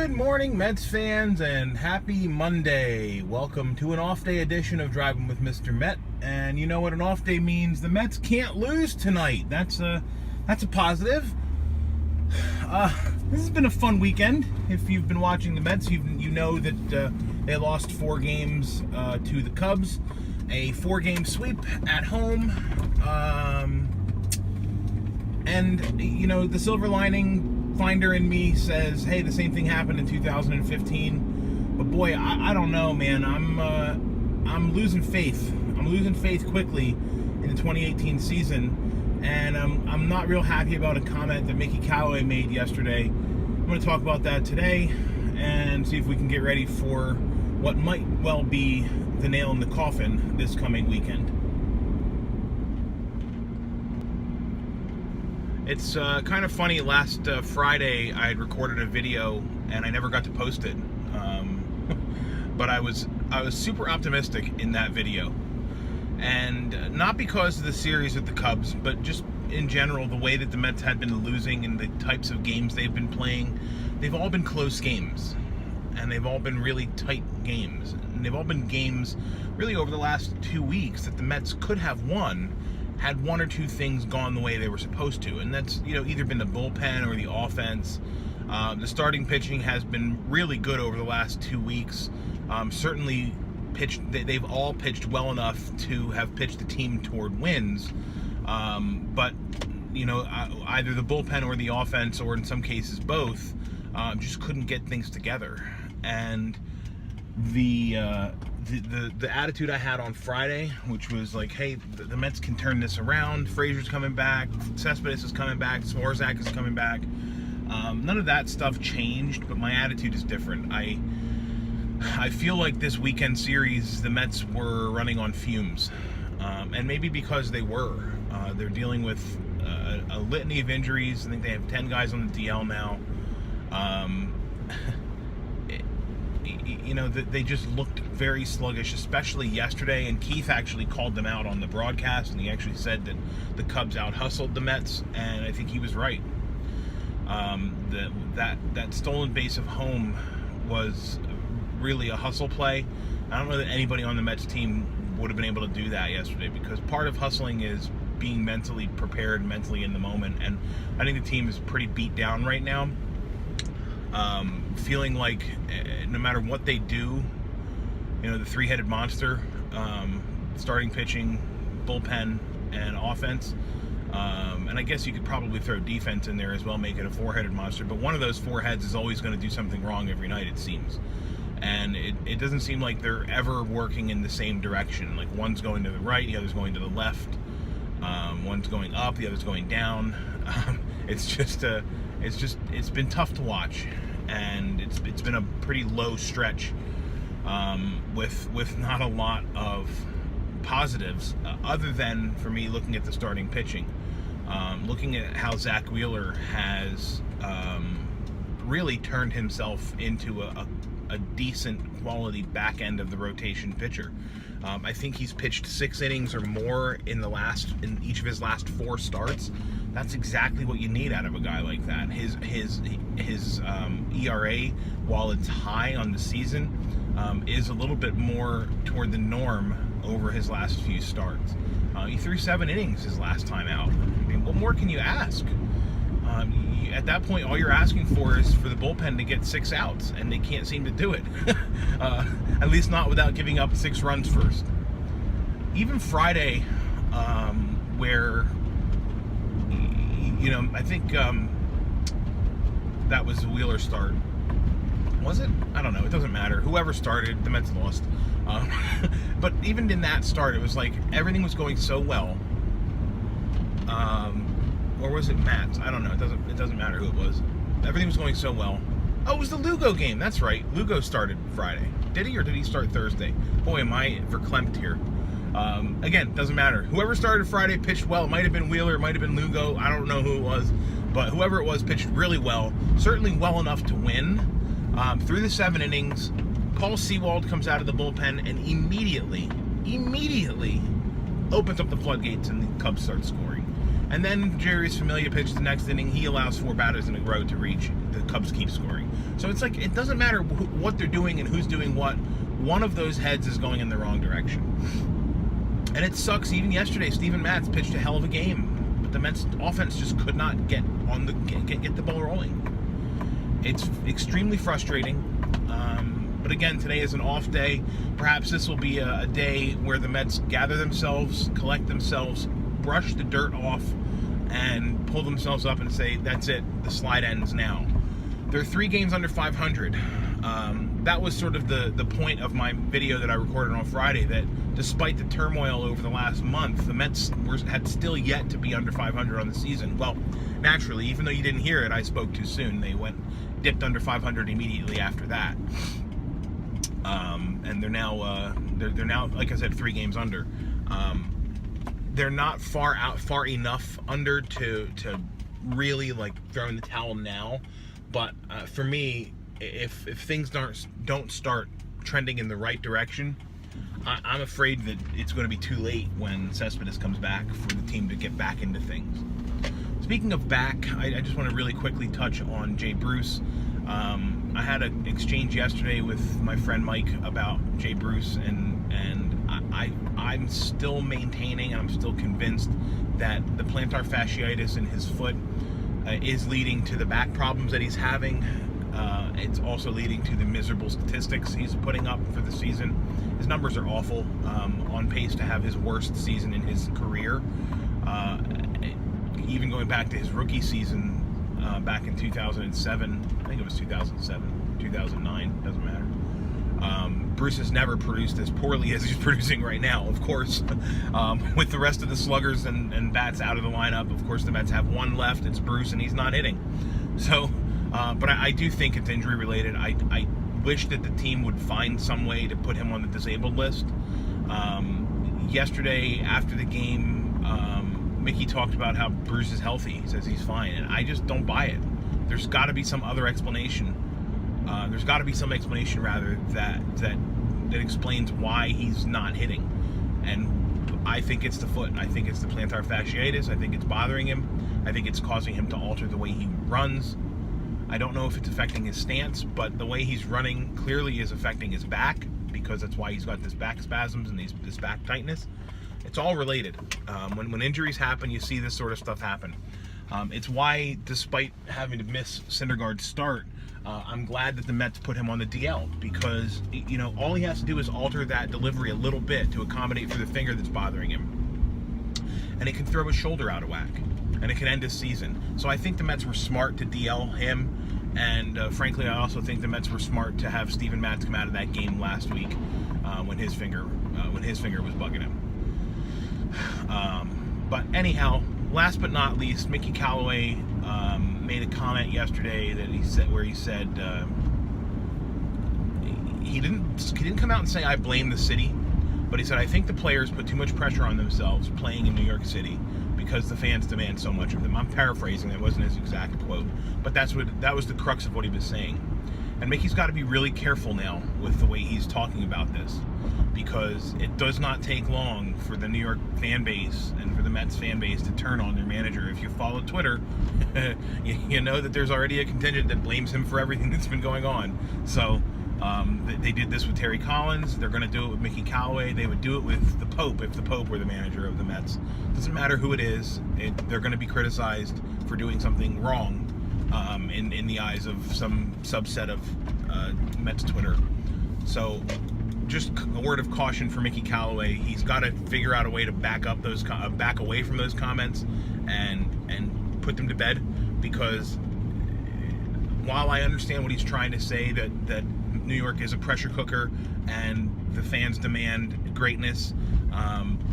Good morning, Mets fans, and happy Monday. Welcome to an off-day edition of Driving with Mr. Met. And you know what an off-day means? The Mets can't lose tonight. That's a positive. This has been a fun weekend. If you've been watching the Mets, you know that they lost 4 games to the Cubs. A 4-game sweep at home. And, you know, the silver lining finder in me says, hey, the same thing happened in 2015. But boy, I don't know, man. I'm losing faith. I'm losing faith quickly in the 2018 season, and I'm not real happy about a comment that Mickey Callaway made yesterday. I'm going to talk about that today and see if we can get ready for what might well be the nail in the coffin this coming weekend. It's kind of funny. Last Friday, I had recorded a video and I never got to post it. But I was super optimistic in that video, and not because of the series with the Cubs, but just in general, the way that the Mets had been losing and the types of games they've been playing. They've all been close games, and they've all been really tight games, and they've all been games really over the last 2 weeks that the Mets could have won had one or two things gone the way they were supposed to. And that's, you know, either been the bullpen or the offense. The starting pitching has been really good over the last 2 weeks. Certainly they've all pitched well enough to have pitched the team toward wins. But, you know, either the bullpen or the offense, or in some cases both, just couldn't get things together. And the attitude I had on Friday, which was like, hey, the Mets can turn this around. Frazier's coming back, Cespedes is coming back, Swarzak is coming back. None of that stuff changed, but my attitude is different. I feel like this weekend series, the Mets were running on fumes, and maybe because they were. They're dealing with a litany of injuries. I think they have 10 guys on the DL now. You know, they just looked very sluggish, especially yesterday, and Keith actually called them out on the broadcast, and he actually said that the Cubs out-hustled the Mets, and I think he was right. That stolen base of home was really a hustle play. I don't know that anybody on the Mets team would have been able to do that yesterday, because part of hustling is being mentally prepared, mentally in the moment, and I think the team is pretty beat down right now. Feeling like no matter what they do, you know, the three-headed monster, starting pitching, bullpen, and offense, and I guess you could probably throw defense in there as well, make it a four-headed monster, but one of those four heads is always going to do something wrong every night, it seems. And it doesn't seem like they're ever working in the same direction. Like, one's going to the right, the other's going to the left, one's going up, the other's going down. It's been tough to watch, and it's been a pretty low stretch, with not a lot of positives, other than, for me, looking at the starting pitching, looking at how Zach Wheeler has really turned himself into a decent quality back end of the rotation pitcher. I think he's pitched 6 innings or more in each of his last 4 starts. That's exactly what you need out of a guy like that. His ERA, while it's high on the season, is a little bit more toward the norm over his last few starts. He threw 7 innings his last time out. I mean, what more can you ask? At that point, all you're asking for is for the bullpen to get 6 outs, and they can't seem to do it. At least not without giving up 6 runs first. Even Friday, where, you know, I think that was the Wheeler start. Was it? I don't know. It doesn't matter. Whoever started, the Mets lost. But even in that start, it was like everything was going so well. Or was it Matt's? I don't know. It doesn't matter who it was. Everything was going so well. Oh, it was the Lugo game. That's right. Lugo started Friday. Did he, or did he start Thursday? Boy, am I verklempt here. Again, doesn't matter. Whoever started Friday pitched well. It might have been Wheeler. It might have been Lugo. I don't know who it was. But whoever it was pitched really well. Certainly well enough to win. Through the 7 innings, Paul Sewald comes out of the bullpen and immediately opens up the floodgates, and the Cubs start scoring. And then Jerry's Familia pitches the next inning. He allows 4 batters in a row to reach. The Cubs keep scoring. So it's like, it doesn't matter what they're doing and who's doing what. One of those heads is going in the wrong direction. And it sucks. Even yesterday, Steven Matz pitched a hell of a game, but the Mets offense just could not get the ball rolling. It's extremely frustrating. But again, today is an off day. Perhaps this will be a day where the Mets gather themselves, collect themselves, brush the dirt off, and pull themselves up and say, that's it, the slide ends now. They're 3 games under 500. That was sort of the point of my video that I recorded on Friday, that despite the turmoil over the last month, the Mets had still yet to be under 500 on the season. Well, naturally, even though you didn't hear it, I spoke too soon. They dipped under 500 immediately after that. And they're now, like I said, 3 games under. They're not far enough under to really like throw in the towel now. But for me, if things don't start trending in the right direction, I'm afraid that it's going to be too late when Cespedes comes back for the team to get back into things. Speaking of back, I just want to really quickly touch on Jay Bruce. I had an exchange yesterday with my friend Mike about Jay Bruce, and I'm still maintaining, and I'm still convinced that the plantar fasciitis in his foot is leading to the back problems that he's having. It's also leading to the miserable statistics he's putting up for the season. His numbers are awful, on pace to have his worst season in his career. Even going back to his rookie season back in 2007, I think it was 2007, 2009, doesn't matter. Bruce has never produced as poorly as he's producing right now, of course. With the rest of the sluggers and bats out of the lineup, of course the Mets have one left, it's Bruce, and he's not hitting. So, but I do think it's injury related. I wish that the team would find some way to put him on the disabled list. Yesterday, after the game, Mickey talked about how Bruce is healthy. He says he's fine, and I just don't buy it. There's got to be some other explanation. There's got to be some explanation, rather, that explains why he's not hitting. And I think it's the foot. I think it's the plantar fasciitis. I think it's bothering him. I think it's causing him to alter the way he runs. I don't know if it's affecting his stance, but the way he's running clearly is affecting his back, because that's why he's got this back spasms and this back tightness. It's all related. When injuries happen, you see this sort of stuff happen. It's why, despite having to miss Syndergaard's start, I'm glad that the Mets put him on the DL, because all he has to do is alter that delivery a little bit to accommodate for the finger that's bothering him, and it can throw his shoulder out of whack, and it can end his season. So I think the Mets were smart to DL him, and frankly, I also think the Mets were smart to have Steven Matz come out of that game last week when his finger was bugging him. But anyhow, last but not least, Mickey Callaway made a comment yesterday that he said he didn't come out and say I blame the city, but he said I think the players put too much pressure on themselves playing in New York City because the fans demand so much of them. I'm paraphrasing, that wasn't his exact quote, but that was the crux of what he was saying. And Mickey's got to be really careful now with the way he's talking about this, because it does not take long for the New York fan base and for the Mets fan base to turn on their manager. If you follow Twitter, you know that there's already a contingent that blames him for everything that's been going on. So they did this with Terry Collins. They're going to do it with Mickey Callaway. They would do it with the Pope if the Pope were the manager of the Mets. Doesn't matter who it is. They're going to be criticized for doing something wrong in the eyes of some subset of Mets Twitter. So just a word of caution for Mickey Callaway. He's got to figure out a way to back away from those comments and put them to bed, because while I understand what he's trying to say, that New York is a pressure cooker and the fans demand greatness,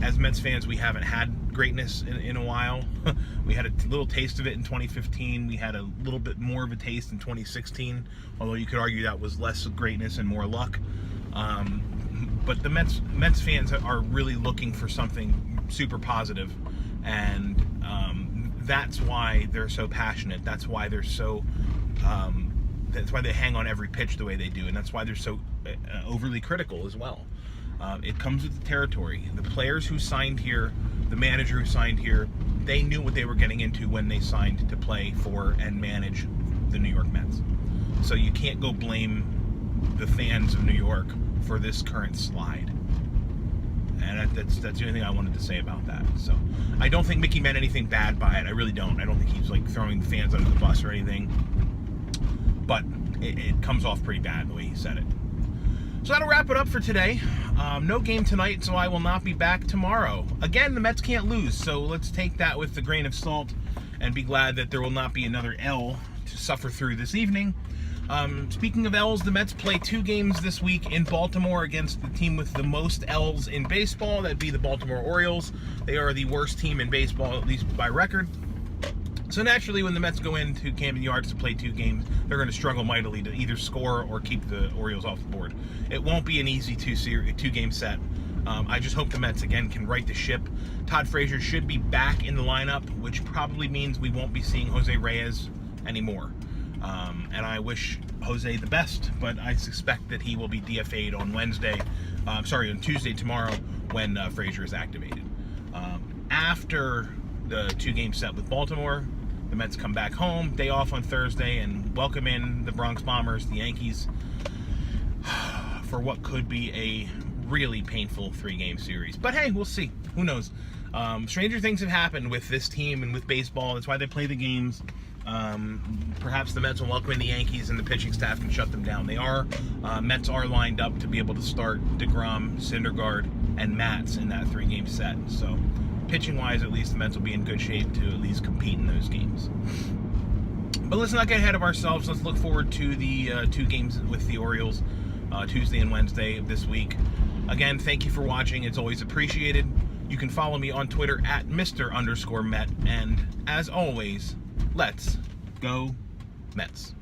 as Mets fans, we haven't had greatness in a while. We had a little taste of it in 2015. We had a little bit more of a taste in 2016, although you could argue that was less greatness and more luck. But the Mets fans are really looking for something super positive, and that's why they're so passionate. That's why they're so. That's why they hang on every pitch the way they do, and that's why they're so overly critical as well. It comes with the territory. The players who signed here, the manager who signed here, they knew what they were getting into when they signed to play for and manage the New York Mets. So you can't go blame the fans of New York for this current slide. And that's the only thing I wanted to say about that. So I don't think Mickey meant anything bad by it. I really don't. I don't think he's like throwing the fans under the bus or anything. But it comes off pretty bad the way he said it. So that'll wrap it up for today. No game tonight, so I will not be back tomorrow. Again, the Mets can't lose, so let's take that with a grain of salt and be glad that there will not be another L to suffer through this evening. Speaking of L's, the Mets play 2 games this week in Baltimore against the team with the most L's in baseball. That'd be the Baltimore Orioles. They are the worst team in baseball, at least by record. So naturally, when the Mets go into Camden Yards to play 2 games, they're going to struggle mightily to either score or keep the Orioles off the board. It won't be an easy 2-game set. I just hope the Mets, again, can right the ship. Todd Frazier should be back in the lineup, which probably means we won't be seeing Jose Reyes anymore. And I wish Jose the best, but I suspect that he will be DFA'd on on Tuesday, tomorrow, when Frazier is activated. After the 2-game set with Baltimore, the Mets come back home, day off on Thursday, and welcome in the Bronx Bombers, the Yankees, for what could be a really painful 3-game series. But hey, we'll see. Who knows? Stranger things have happened with this team and with baseball. That's why they play the games. Perhaps the Mets will welcome in the Yankees and the pitching staff can shut them down. Mets are lined up to be able to start DeGrom, Syndergaard, and Matz in that 3-game set. So pitching-wise, at least the Mets will be in good shape to at least compete in those games. But let's not get ahead of ourselves. Let's look forward to the 2 games with the Orioles, Tuesday and Wednesday of this week. Again, thank you for watching. It's always appreciated. You can follow me on Twitter at Mr_Met. And as always, let's go Mets.